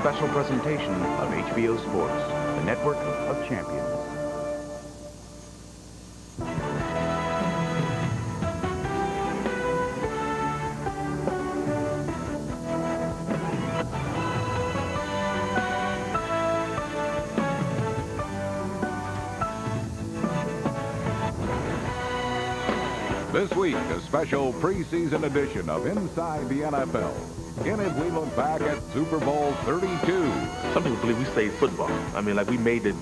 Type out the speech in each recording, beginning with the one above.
special presentation of HBO Sports, the network of champions. This week, a special preseason edition of Inside the NFL. In it, we look back at Super Bowl 32. Some people believe we saved football. I mean, like we made the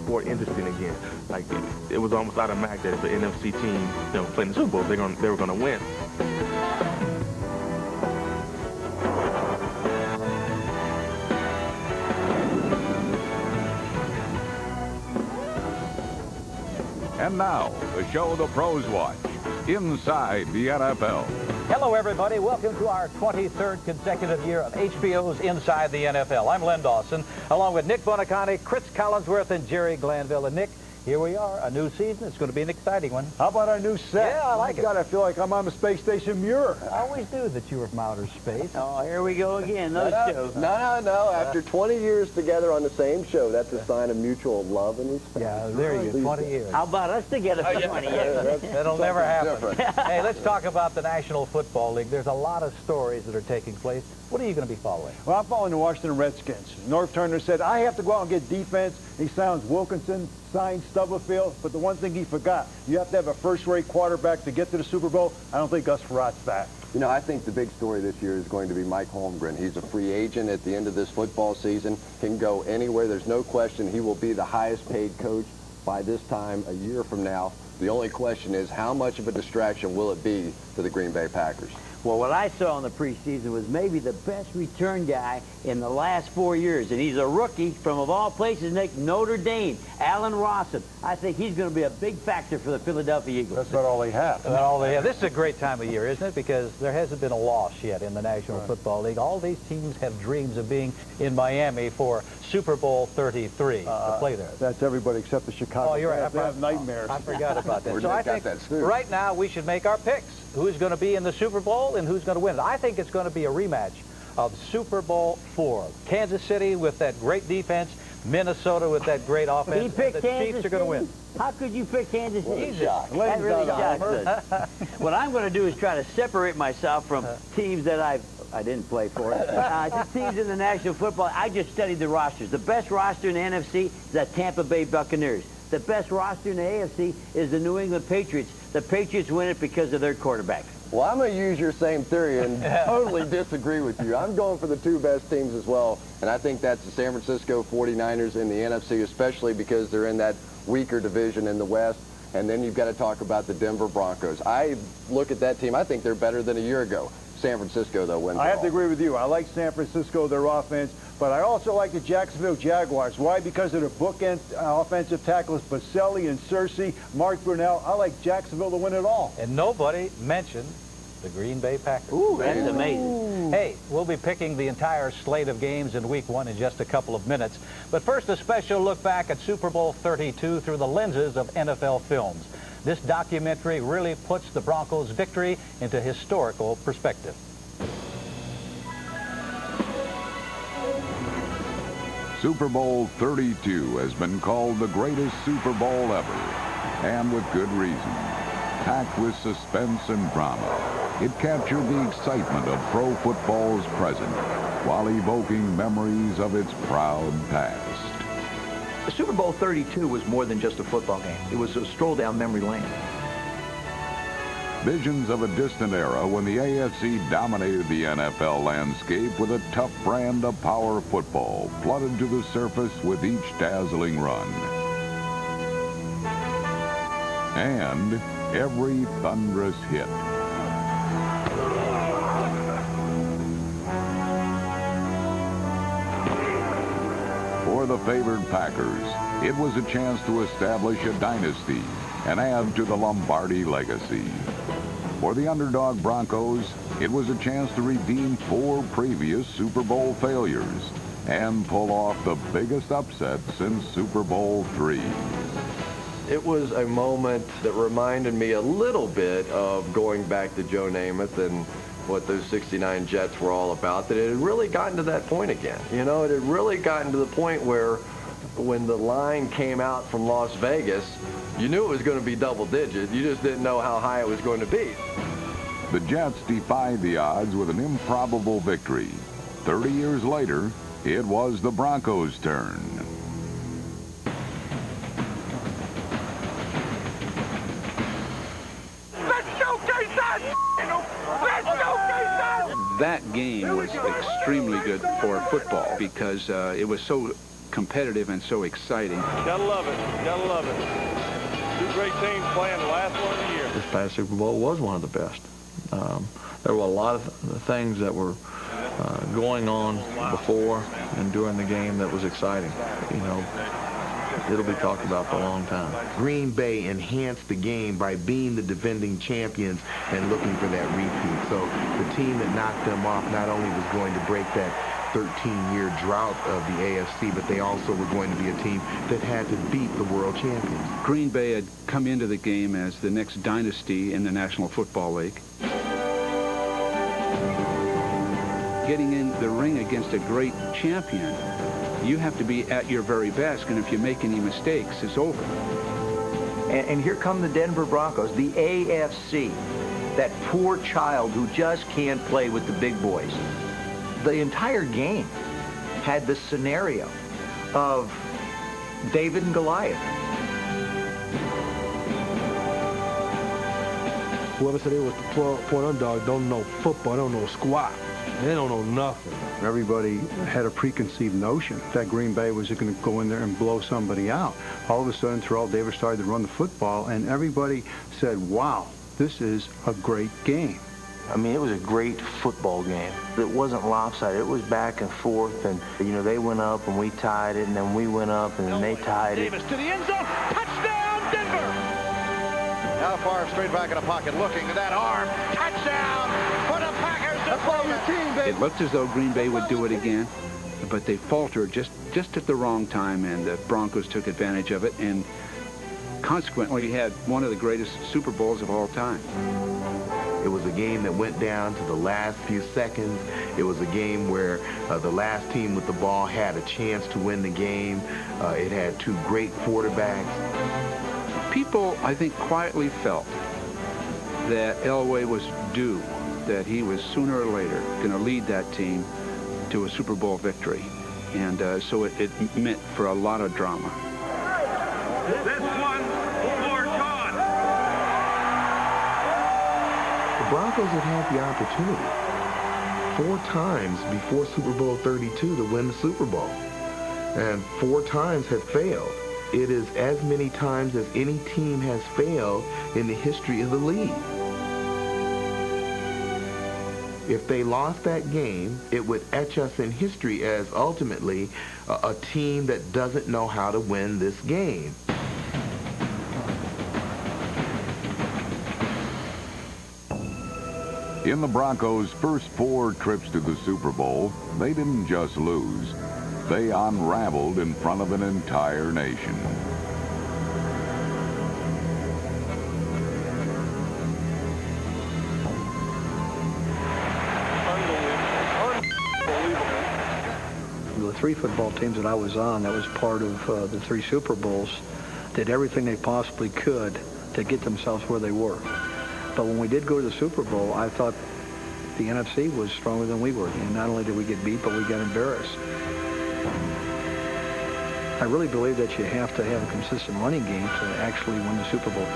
sport interesting again. Like it was almost automatic that if the NFC team, playing the Super Bowl, they were going to win. And now, the show the pros watch. Inside the NFL. Hello, everybody. Welcome to our 23rd consecutive year of HBO's Inside the NFL. I'm Len Dawson, along with Nick Bonaconte, Chris Collinsworth, and Jerry Glanville. And Nick, here we are, a new season. It's going to be an exciting one. How about our new set? Yeah, I like it. God, I feel like I'm on the space station Muir. I always knew that you were from outer space. Oh, here we go again. Those shows. No. After 20 years together on the same show, that's a sign of mutual love and respect. Yeah, there you go, 20 years. How about us together for 20 years? That'll never happen. Hey, let's talk about the National Football League. There's a lot of stories that are taking place. What are you going to be following? Well, I'm following the Washington Redskins. North Turner said, I have to go out and get defense. He sounds Wilkinson, signed Stubblefield, but the one thing he forgot, you have to have a first-rate quarterback to get to the Super Bowl. I don't think Gus Frerott's that. You know, I think the big story this year is going to be Mike Holmgren. He's a free agent at the end of this football season. Can go anywhere. There's no question he will be the highest-paid coach by this time a year from now. The only question is how much of a distraction will it be for the Green Bay Packers? Well, what I saw in the preseason was maybe the best return guy in the last 4 years. And he's a rookie from, of all places, Nick, Notre Dame, Allen Rawson. I think he's going to be a big factor for the Philadelphia Eagles. That's not all they have. That's all they have. This is a great time of year, isn't it? Because there hasn't been a loss yet in the National Football League. All these teams have dreams of being in Miami for Super Bowl 33 to play there. That's everybody except the Chicago. Oh, you're right. They have nightmares. I forgot about that. Where So Nick I got think that scoop. right now we should make our picks. Who's going to be in the Super Bowl and who's going to win it? I think it's going to be a rematch of Super Bowl 4. Kansas City with that great defense, Minnesota with that great offense. He picked the Kansas Chiefs are going to win. How could you pick Kansas City? That really shocks us. What I'm going to do is try to separate myself from teams that I didn't play for. Just teams in the National Football. I just studied the rosters. The best roster in the NFC is the Tampa Bay Buccaneers. The best roster in the AFC is the New England Patriots. The Patriots win it because of their quarterback. Well, I'm going to use your same theory and totally disagree with you. I'm going for the two best teams as well, and I think that's the San Francisco 49ers in the NFC, especially because they're in that weaker division in the West. And then you've got to talk about the Denver Broncos. I look at that team. I think they're better than a year ago. San Francisco, though, wins. I have to agree with you. I like San Francisco, their offense, but I also like the Jacksonville Jaguars. Why? Because of their bookend offensive tackles, Baselli and Cersei, Mark Brunell. I like Jacksonville to win it all. And nobody mentioned the Green Bay Packers. Ooh, that's amazing. Hey, we'll be picking the entire slate of games in Week 1 in just a couple of minutes. But first, a special look back at Super Bowl 32 through the lenses of NFL films. This documentary really puts the Broncos' victory into historical perspective. Super Bowl 32 has been called the greatest Super Bowl ever, and with good reason. Packed with suspense and drama, it captured the excitement of pro football's present while evoking memories of its proud past. The Super Bowl 32 was more than just a football game. It was a stroll down memory lane. Visions of a distant era when the AFC dominated the NFL landscape with a tough brand of power football flooded to the surface with each dazzling run. And every thunderous hit. For the favored Packers, it was a chance to establish a dynasty and add to the Lombardi legacy. For the underdog Broncos, it was a chance to redeem 4 previous Super Bowl failures and pull off the biggest upset since Super Bowl III. It was a moment that reminded me a little bit of going back to Joe Namath and what those 69 Jets were all about, that it had really gotten to that point again. You know, it had really gotten to the point where when the line came out from Las Vegas, you knew it was going to be double-digit. You just didn't know how high it was going to be. The Jets defied the odds with an improbable victory. 30 years later, it was the Broncos' turn. That game was extremely good for football because it was so competitive and so exciting. Gotta love it. Gotta love it. Two great teams playing the last one of the year. This past Super Bowl was one of the best. There were a lot of things that were going on before and during the game that was exciting. You know, it'll be talked about for a long time. Green Bay enhanced the game by being the defending champions and looking for that repeat. So the team that knocked them off not only was going to break that 13-year drought of the AFC, but they also were going to be a team that had to beat the world champions. Green Bay had come into the game as the next dynasty in the National Football League. Getting in the ring against a great champion, you have to be at your very best, and if you make any mistakes, it's over. And here come the Denver Broncos, the AFC, that poor child who just can't play with the big boys. The entire game had the scenario of David and Goliath. Whoever said they was the 12-point underdog don't know football, don't know squat. They don't know nothing. Everybody had a preconceived notion that Green Bay was going to go in there and blow somebody out. All of a sudden, Terrell Davis started to run the football, and everybody said, wow, this is a great game. I mean, it was a great football game. It wasn't lopsided. It was back and forth, and, you know, they went up, and we tied it, and then we went up, and then they tied it. Davis to the end zone. Touchdown, Denver! Now Favre straight back in the pocket, looking at that arm. Touchdown for the Packers. It looked as though Green Bay would do it again, but they faltered just at the wrong time, and the Broncos took advantage of it, and consequently had one of the greatest Super Bowls of all time. It was a game that went down to the last few seconds. It was a game where the last team with the ball had a chance to win the game. It had two great quarterbacks. People, I think, quietly felt that Elway was due, that he was sooner or later going to lead that team to a Super Bowl victory. And so it meant for a lot of drama. This one for Todd. The Broncos had had the opportunity 4 times before Super Bowl 32 to win the Super Bowl, and 4 times had failed. It is as many times as any team has failed in the history of the league. If they lost that game, it would etch us in history as ultimately a team that doesn't know how to win this game. In the Broncos' first 4 trips to the Super Bowl, they didn't just lose. They unraveled in front of an entire nation. The 3 football teams that I was on, that was part of the 3 Super Bowls, did everything they possibly could to get themselves where they were. But when we did go to the Super Bowl, I thought the NFC was stronger than we were. And not only did we get beat, but we got embarrassed. I really believe that you have to have a consistent running game to actually win the Super Bowl.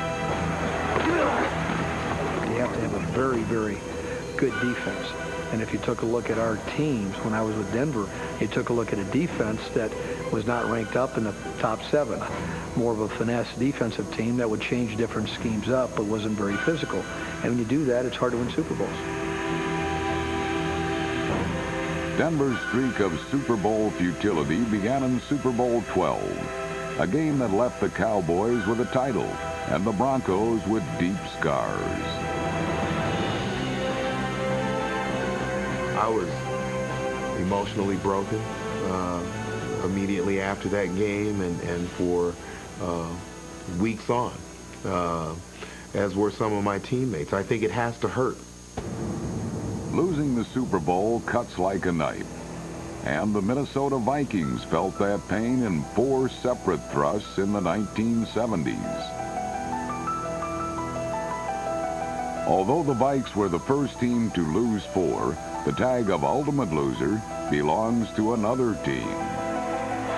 You have to have a very, very good defense. And if you took a look at our teams when I was with Denver, you took a look at a defense that was not ranked up in the top 7. More of a finesse defensive team that would change different schemes up, but wasn't very physical. And when you do that, it's hard to win Super Bowls. Denver's streak of Super Bowl futility began in Super Bowl 12, a game that left the Cowboys with a title and the Broncos with deep scars. I was emotionally broken immediately after that game and for weeks on, as were some of my teammates. I think it has to hurt. Losing the Super Bowl cuts like a knife. And the Minnesota Vikings felt that pain in 4 separate thrusts in the 1970s. Although the Vikes were the first team to lose 4, the tag of ultimate loser belongs to another team.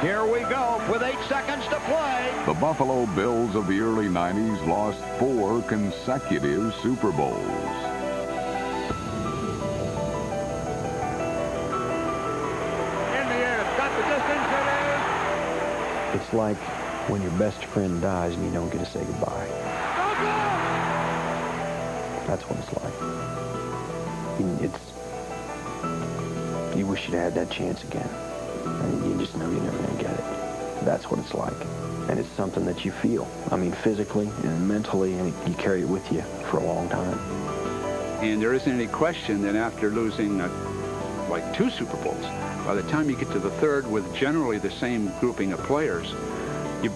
Here we go with 8 seconds to play. The Buffalo Bills of the early 90s lost 4 consecutive Super Bowls. It's like when your best friend dies and you don't get to say goodbye. That's what it's like. You wish you'd had that chance again. And you just know you're never going to get it. That's what it's like. And it's something that you feel. I mean, physically and mentally, and you carry it with you for a long time. And there isn't any question that after losing like 2 Super Bowls, by the time you get to the 3rd with generally the same grouping of players,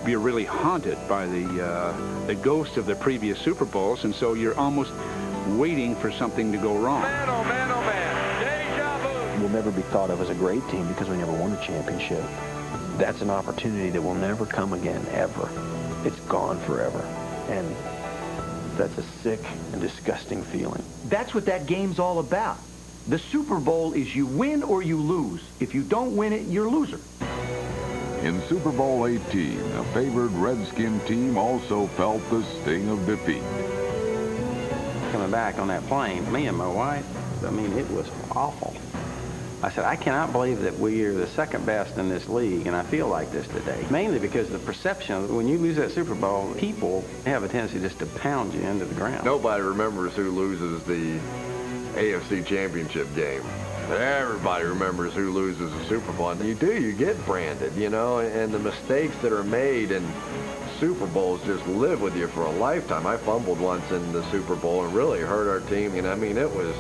you're really haunted by the ghost of the previous Super Bowls, and so you're almost waiting for something to go wrong. Man, oh man, oh man. Deja vu. We'll never be thought of as a great team because we never won a championship. That's an opportunity that will never come again, ever. It's gone forever. And that's a sick and disgusting feeling. That's what that game's all about. The Super Bowl is you win or you lose. If you don't win it, you're a loser. In Super Bowl 18, a favored Redskin team also felt the sting of defeat. Coming back on that plane, me and my wife, I mean, it was awful. I said, I cannot believe that we are the second best in this league, and I feel like this today. Mainly because the perception, when you lose that Super Bowl, people have a tendency just to pound you into the ground. Nobody remembers who loses the AFC Championship game. Everybody remembers who loses the Super Bowl. And you get branded, you know, and the mistakes that are made in Super Bowls just live with you for a lifetime. I fumbled once in the Super Bowl and really hurt our team. And I mean, it was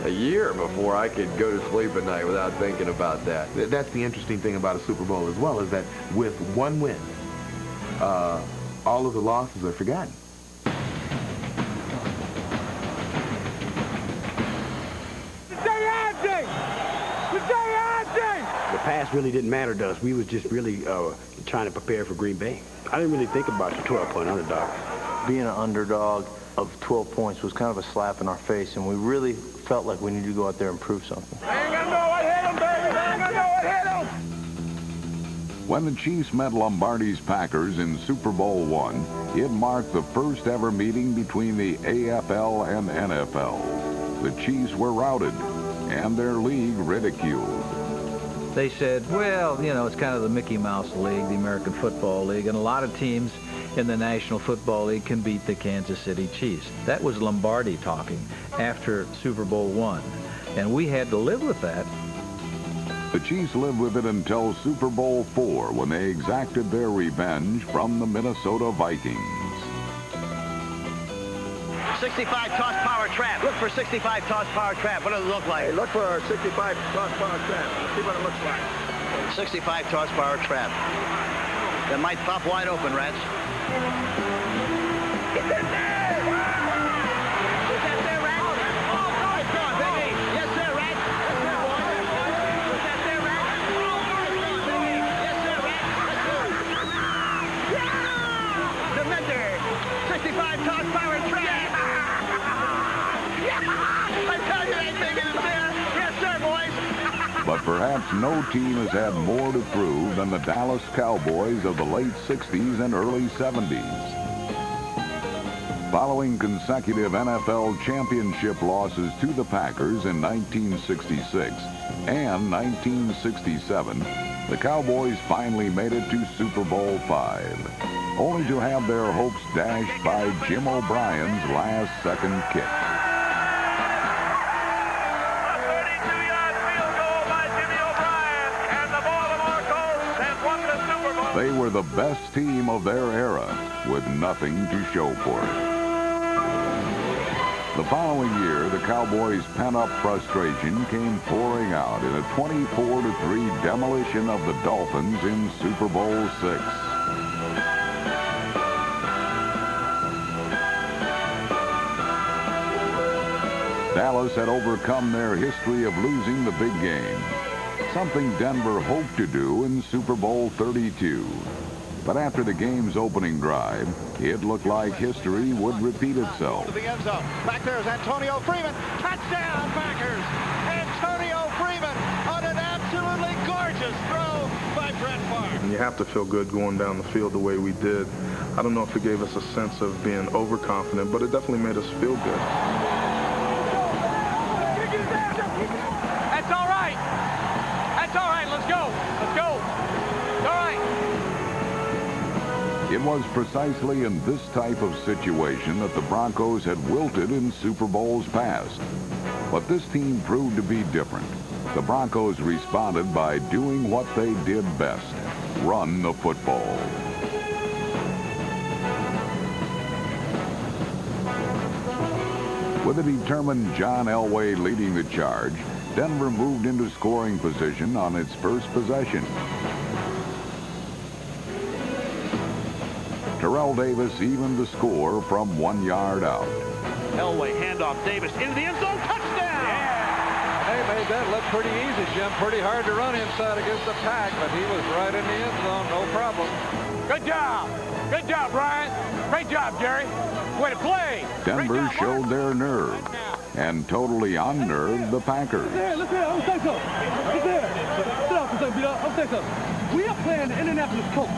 a year before I could go to sleep at night without thinking about that. That's the interesting thing about a Super Bowl as well, is that with one win, all of the losses are forgotten. The past really didn't matter to us. We was just really trying to prepare for Green Bay. I didn't really think about the 12-point underdog. Being an underdog of 12 points was kind of a slap in our face, and we really felt like we needed to go out there and prove something. They ain't gonna know what hit him, baby. They ain't gonna know what hit him. When the Chiefs met Lombardi's Packers in Super Bowl I, it marked the first ever meeting between the AFL and NFL. The Chiefs were routed, and their league ridiculed. They said, well, you know, it's kind of the Mickey Mouse League, the American Football League, and a lot of teams in the National Football League can beat the Kansas City Chiefs. That was Lombardi talking after Super Bowl I, and we had to live with that. The Chiefs lived with it until Super Bowl IV, when they exacted their revenge from the Minnesota Vikings. 65 toss power trap. Look for 65 toss power trap. What does it look like? Hey, look for a 65 toss power trap. Let's see what it looks like. 65 toss power trap. That might pop wide open, Rats. Get in there! Is that there, Rats? Oh, it's gone, Big E. Yes, sir, Rats. Yes, sir, boy. Is that there, Rats? Oh, it's gone, Big E. Yes, sir, Rats. Yes, sir. The Mentor. 65 toss power trap. I tell you, ain't making it there. Yes, sir, boys. But perhaps no team has had more to prove than the Dallas Cowboys of the late 60s and early 70s. Following consecutive NFL championship losses to the Packers in 1966 and 1967, the Cowboys finally made it to Super Bowl V, only to have their hopes dashed by Jim O'Brien's last-second kick. They were the best team of their era, with nothing to show for it. The following year, the Cowboys' pent-up frustration came pouring out in a 24-3 demolition of the Dolphins in Super Bowl VI. Dallas had overcome their history of losing the big game, something Denver hoped to do in Super Bowl 32. But after the game's opening drive, it looked like history would repeat itself. To the end zone. Back there is Antonio Freeman. Touchdown, Packers! Antonio Freeman on an absolutely gorgeous throw by Brett Favre. And you have to feel good going down the field the way we did. I don't know if it gave us a sense of being overconfident, but it definitely made us feel good. That's all right. That's all right. Let's go. Let's go. All right. It was precisely in this type of situation that the Broncos had wilted in Super Bowls past. But this team proved to be different. The Broncos responded by doing what they did best, run the football. With a determined John Elway leading the charge, Denver moved into scoring position on its first possession. Terrell Davis evened the score from 1 yard out. Elway, handoff, Davis into the end zone, touchdown! Yeah. They made that look pretty easy, Jim. Pretty hard to run inside against the pack, but he was right in the end zone, no problem. Good job. Good job, Brian. Great job, Jerry. Way to play. Denver showed their nerve and totally unnerved the Packers. Look there, I'm saying something. Look there. Sit down for a second, beat up. I'm saying something. We are playing the Indianapolis Colts.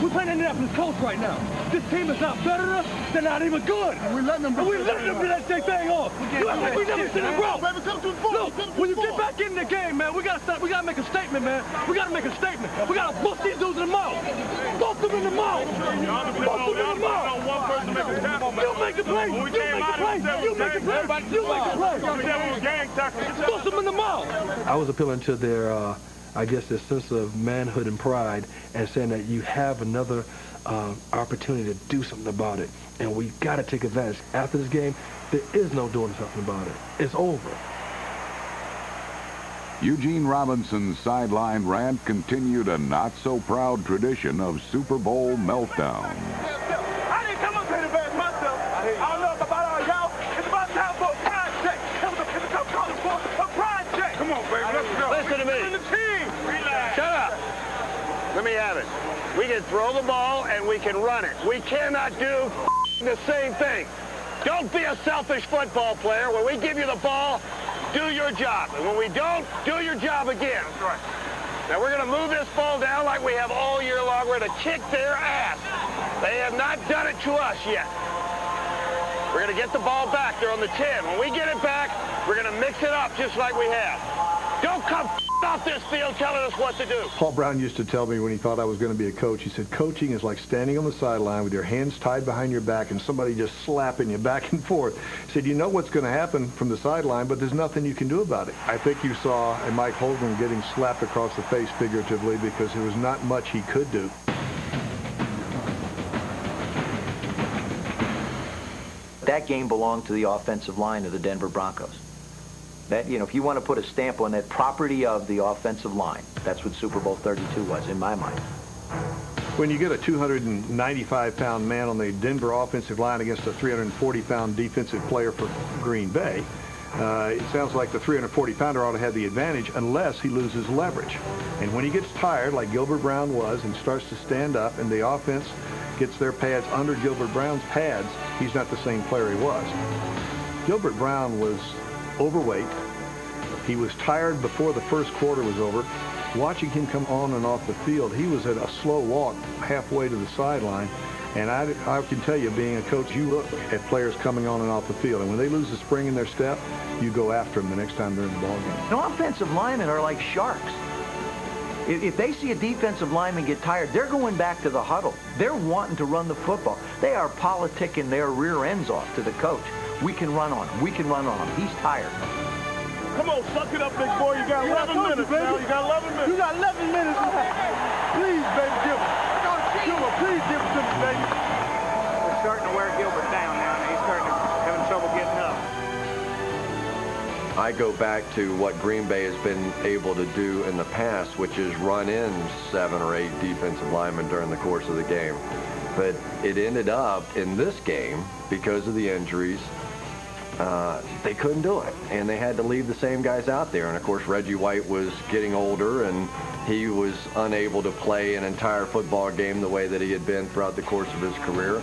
We're playing Indianapolis Colts right now. This team is not better than us. They're not even good. And we're letting them do that thing on. We never seen it grow. Look, when you get back in the game, man, we gotta make a statement, man. We gotta make a statement. We gotta bust these dudes in the mouth. Bust them in the mouth. Bust them in the mouth. You make the play. You make the play. You make the play. You make the play. Bust them in the mouth. I was appealing to their I guess their sense of manhood and pride, and saying that you have another opportunity to do something about it. And we got to take advantage. After this game, there is no doing something about it. It's over. Eugene Robinson's sideline rant continued a not-so-proud tradition of Super Bowl meltdowns. I didn't come up here to embarrass myself. I don't know about all y'all. It's about time for a pride check. A pride check. Come on, baby. Let's go. Listen to me. Shut up. Let me have it. We can throw the ball and we can run it. We cannot do the same thing. Don't be a selfish football player. When we give you the ball, do your job. And when we don't, do your job again. That's right. Now we're going to move this ball down like we have all year long. We're going to kick their ass. They have not done it to us yet. We're going to get the ball back. They're on the 10. When we get it back, we're going to mix it up just like we have. Don't come off this field telling us what to do. Paul Brown used to tell me when he thought I was going to be a coach, he said, coaching is like standing on the sideline with your hands tied behind your back and somebody just slapping you back and forth. He said, you know what's going to happen from the sideline, but there's nothing you can do about it. I think you saw Mike Holden getting slapped across the face figuratively because there was not much he could do. That game belonged to the offensive line of the Denver Broncos. That, you know, if you want to put a stamp on that, property of the offensive line, that's what Super Bowl 32 was, in my mind. When you get a 295-pound man on the Denver offensive line against a 340-pound defensive player for Green Bay, it sounds like the 340-pounder ought to have the advantage unless he loses leverage. And when he gets tired, like Gilbert Brown was, and starts to stand up, and the offense gets their pads under Gilbert Brown's pads, he's not the same player he was. Gilbert Brown was overweight. He was tired before the first quarter was over. Watching him come on and off the field, he was at a slow walk halfway to the sideline. And I can tell you, being a coach, you look at players coming on and off the field. And when they lose the spring in their step, you go after them the next time they're in the ballgame. You know, offensive linemen are like sharks. If they see a defensive lineman get tired, they're going back to the huddle. They're wanting to run the football. They are politicking their rear ends off to the coach. We can run on him. We can run on him. He's tired. Come on, suck it up, big boy. You got 11 minutes now. You got 11 minutes. You got 11 minutes left. Please, baby, give it. Gilbert, please give it to me, baby. We're starting to wear Gilbert down now, and he's starting to having trouble getting up. I go back to what Green Bay has been able to do in the past, which is run in 7 or 8 defensive linemen during the course of the game. But it ended up in this game, because of the injuries, they couldn't do it, and they had to leave the same guys out there. And of course, Reggie White was getting older, and he was unable to play an entire football game the way that he had been throughout the course of his career.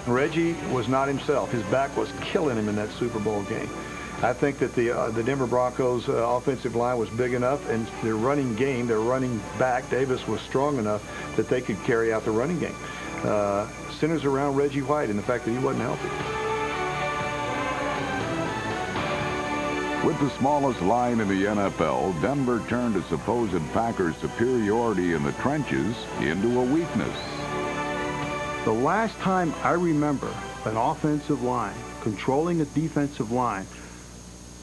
Reggie was not himself. His back was killing him in that Super Bowl game. I think that the Denver Broncos offensive line was big enough, and their running game, their running back, Davis, was strong enough that they could carry out the running game. Centers around Reggie White and the fact that he wasn't healthy. With the smallest line in the NFL, Denver turned a supposed Packers superiority in the trenches into a weakness. The last time I remember an offensive line controlling a defensive line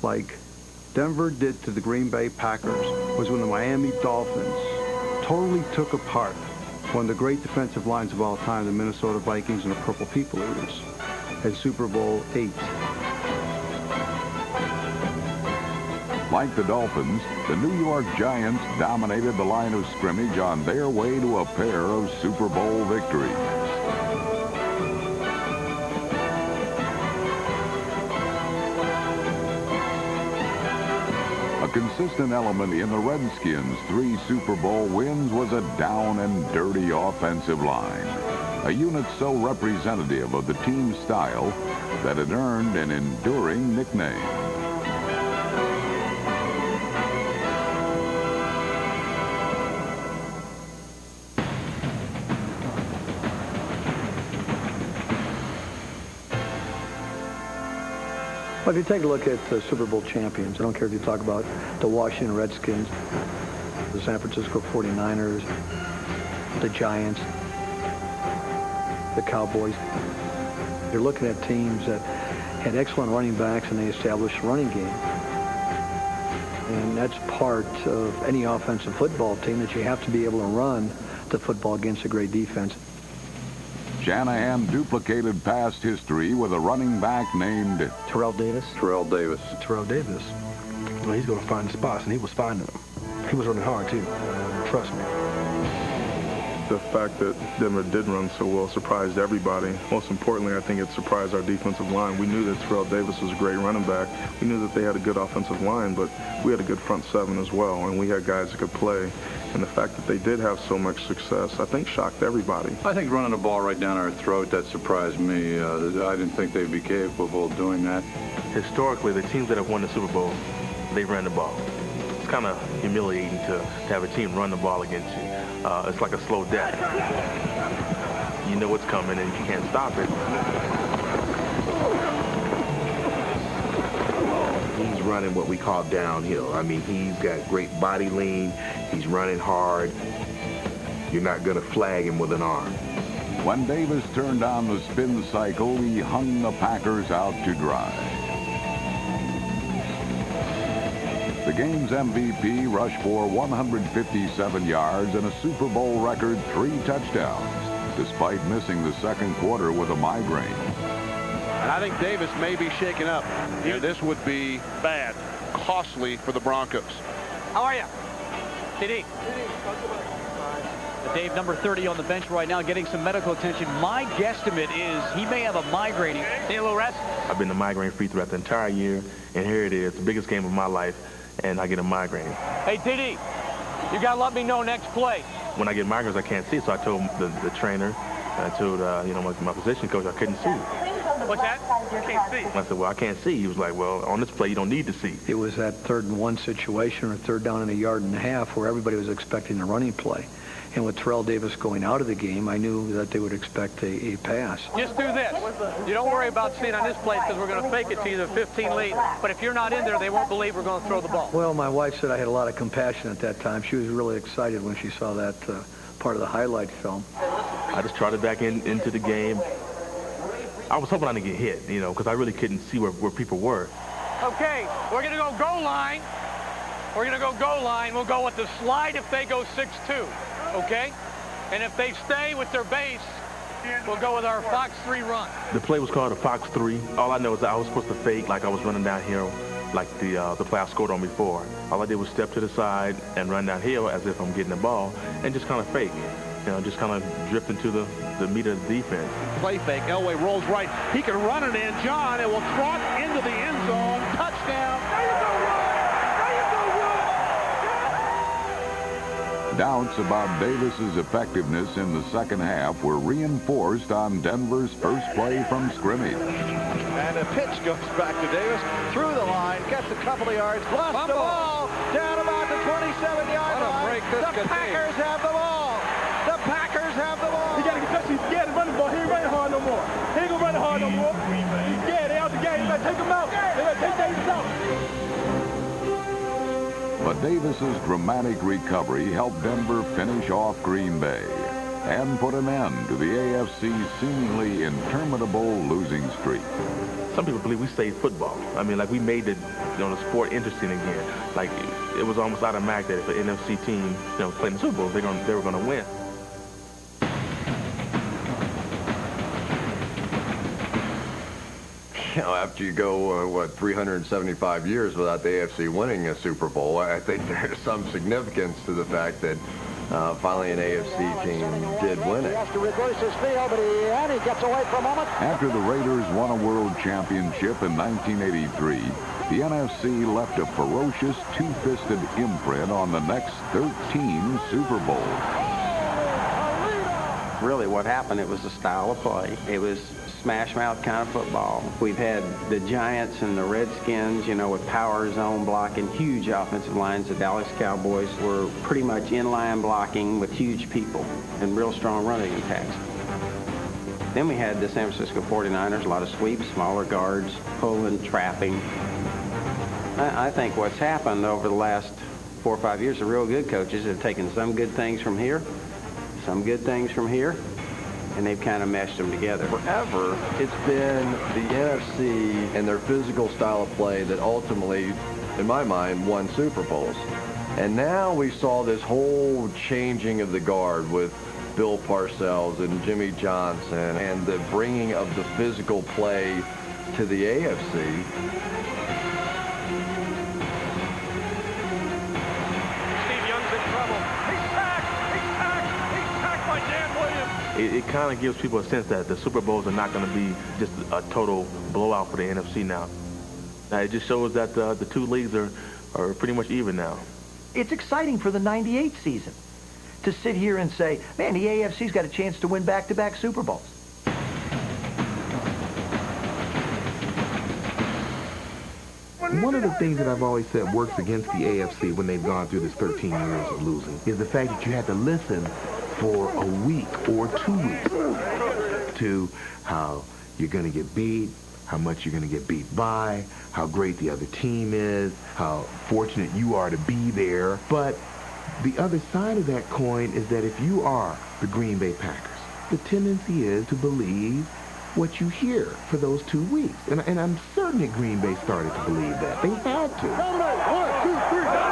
like Denver did to the Green Bay Packers was when the Miami Dolphins totally took apart one of the great defensive lines of all time, the Minnesota Vikings and the Purple People Eaters, at Super Bowl VIII. Like the Dolphins, the New York Giants dominated the line of scrimmage on their way to a pair of Super Bowl victories. A consistent element in the Redskins' 3 Super Bowl wins was a down and dirty offensive line, a unit so representative of the team's style that it earned an enduring nickname. Well, if you take a look at the Super Bowl champions, I don't care if you talk about the Washington Redskins, the San Francisco 49ers, the Giants, the Cowboys. You're looking at teams that had excellent running backs and they established a running game. And that's part of any offensive football team, that you have to be able to run the football against a great defense. Shanahan duplicated past history with a running back named Terrell Davis. Terrell Davis. Terrell Davis. Well, he's going to find spots, and he was finding them. He was running hard, too. Trust me. The fact that Denver did run so well surprised everybody. Most importantly, I think it surprised our defensive line. We knew that Terrell Davis was a great running back. We knew that they had a good offensive line, but we had a good front seven as well, and we had guys that could play. And the fact that they did have so much success, I think, shocked everybody. I think running the ball right down our throat, that surprised me. I didn't think they'd be capable of doing that. Historically, the teams that have won the Super Bowl, they ran the ball. It's kind of humiliating to have a team run the ball against you. It's like a slow death. You know what's coming and you can't stop it. He's running what we call downhill. I mean, he's got great body lean. He's running hard. You're not going to flag him with an arm. When Davis turned on the spin cycle, he hung the Packers out to dry. The game's MVP rushed for 157 yards and a Super Bowl record 3 touchdowns, despite missing the second quarter with a migraine. And I think Davis may be shaken up. This would be bad, costly for the Broncos. How are you? TD. Dave, number 30 on the bench right now, getting some medical attention. My guesstimate is he may have a migraine. Need a little rest? I've been a migraine-free throughout the entire year, and here it is, the biggest game of my life, and I get a migraine. Hey, TD, you got to let me know next play. When I get migraines, I can't see, so I told the trainer, I told my position coach I couldn't see. What's that? You can't see. I said, well, I can't see. He was like, well, on this play, you don't need to see. It was that 3rd and 1 situation, or 3rd down and a yard and a half, where everybody was expecting a running play. And with Terrell Davis going out of the game, I knew that they would expect a pass. Just do this. You don't worry about seeing on this play because we're going to fake it to you, the 15 lead. But if you're not in there, they won't believe we're going to throw the ball. Well, my wife said I had a lot of compassion at that time. She was really excited when she saw that part of the highlight film. I just trotted back into the game. I was hoping I didn't get hit, because I really couldn't see where people were. Okay, we're going to go goal line. We're going to go goal line. We'll go with the slide if they go 6-2, okay? And if they stay with their base, we'll go with our Fox 3 run. The play was called a Fox 3. All I know is that I was supposed to fake like I was running downhill, like the play I scored on before. All I did was step to the side and run downhill as if I'm getting the ball and just kind of fake. just kind of drift into the meat of the defense. Play fake. Elway rolls right. He can run it in. John, it will trot into the end zone. Touchdown. There you go, Will. There you go, Will. Doubts about Davis's effectiveness in the second half were reinforced on Denver's first play from scrimmage. And a pitch goes back to Davis through the line, gets a couple of yards, lost the ball down about the 27-yard line. The Packers have the ball. The Packers have the ball. He got to get touched. He's scared to run the ball. He ain't running hard no more. He ain't gonna run hard no more. He's scared. They out the game. They gotta take him out. They gotta take Davis out. But Davis's dramatic recovery helped Denver finish off Green Bay and put an end to the AFC's seemingly interminable losing streak. Some people believe we saved football. I mean, like, we made the sport interesting again. Like, it was almost automatic that if an NFC team, played in the Super Bowl, they were going to win. After you go, 375 years without the AFC winning a Super Bowl, I think there's some significance to the fact that finally an AFC team did win it. He has to reverse his field, but he gets away for a moment. After the Raiders won a world championship in 1983, the NFC left a ferocious two-fisted imprint on the next 13 Super Bowls. Really what happened, it was a style of play. It was smash mouth kind of football. We've had the Giants and the Redskins, with power zone blocking, huge offensive lines. The Dallas Cowboys were pretty much inline blocking with huge people and real strong running attacks. Then we had the San Francisco 49ers, a lot of sweeps, smaller guards, pulling, trapping. I think what's happened over the last 4 or 5 years, the real good coaches have taken some good things from here, some good things from here, and they've kind of meshed them together. Forever, it's been the NFC and their physical style of play that ultimately, in my mind, won Super Bowls. And now we saw this whole changing of the guard with Bill Parcells and Jimmy Johnson and the bringing of the physical play to the AFC. It kind of gives people a sense that the Super Bowls are not going to be just a total blowout for the NFC now. It just shows that the two leagues are pretty much even now. It's exciting for the '98 season to sit here and say, man, the AFC's got a chance to win back-to-back Super Bowls. One of the things that I've always said works against the AFC when they've gone through this 13 years of losing is the fact that you had to listen for a week or 2 weeks to how you're going to get beat, how much you're going to get beat by, how great the other team is, how fortunate you are to be there. But the other side of that coin is that if you are the Green Bay Packers, the tendency is to believe what you hear for those 2 weeks. And I'm certain that Green Bay started to believe that. They had to.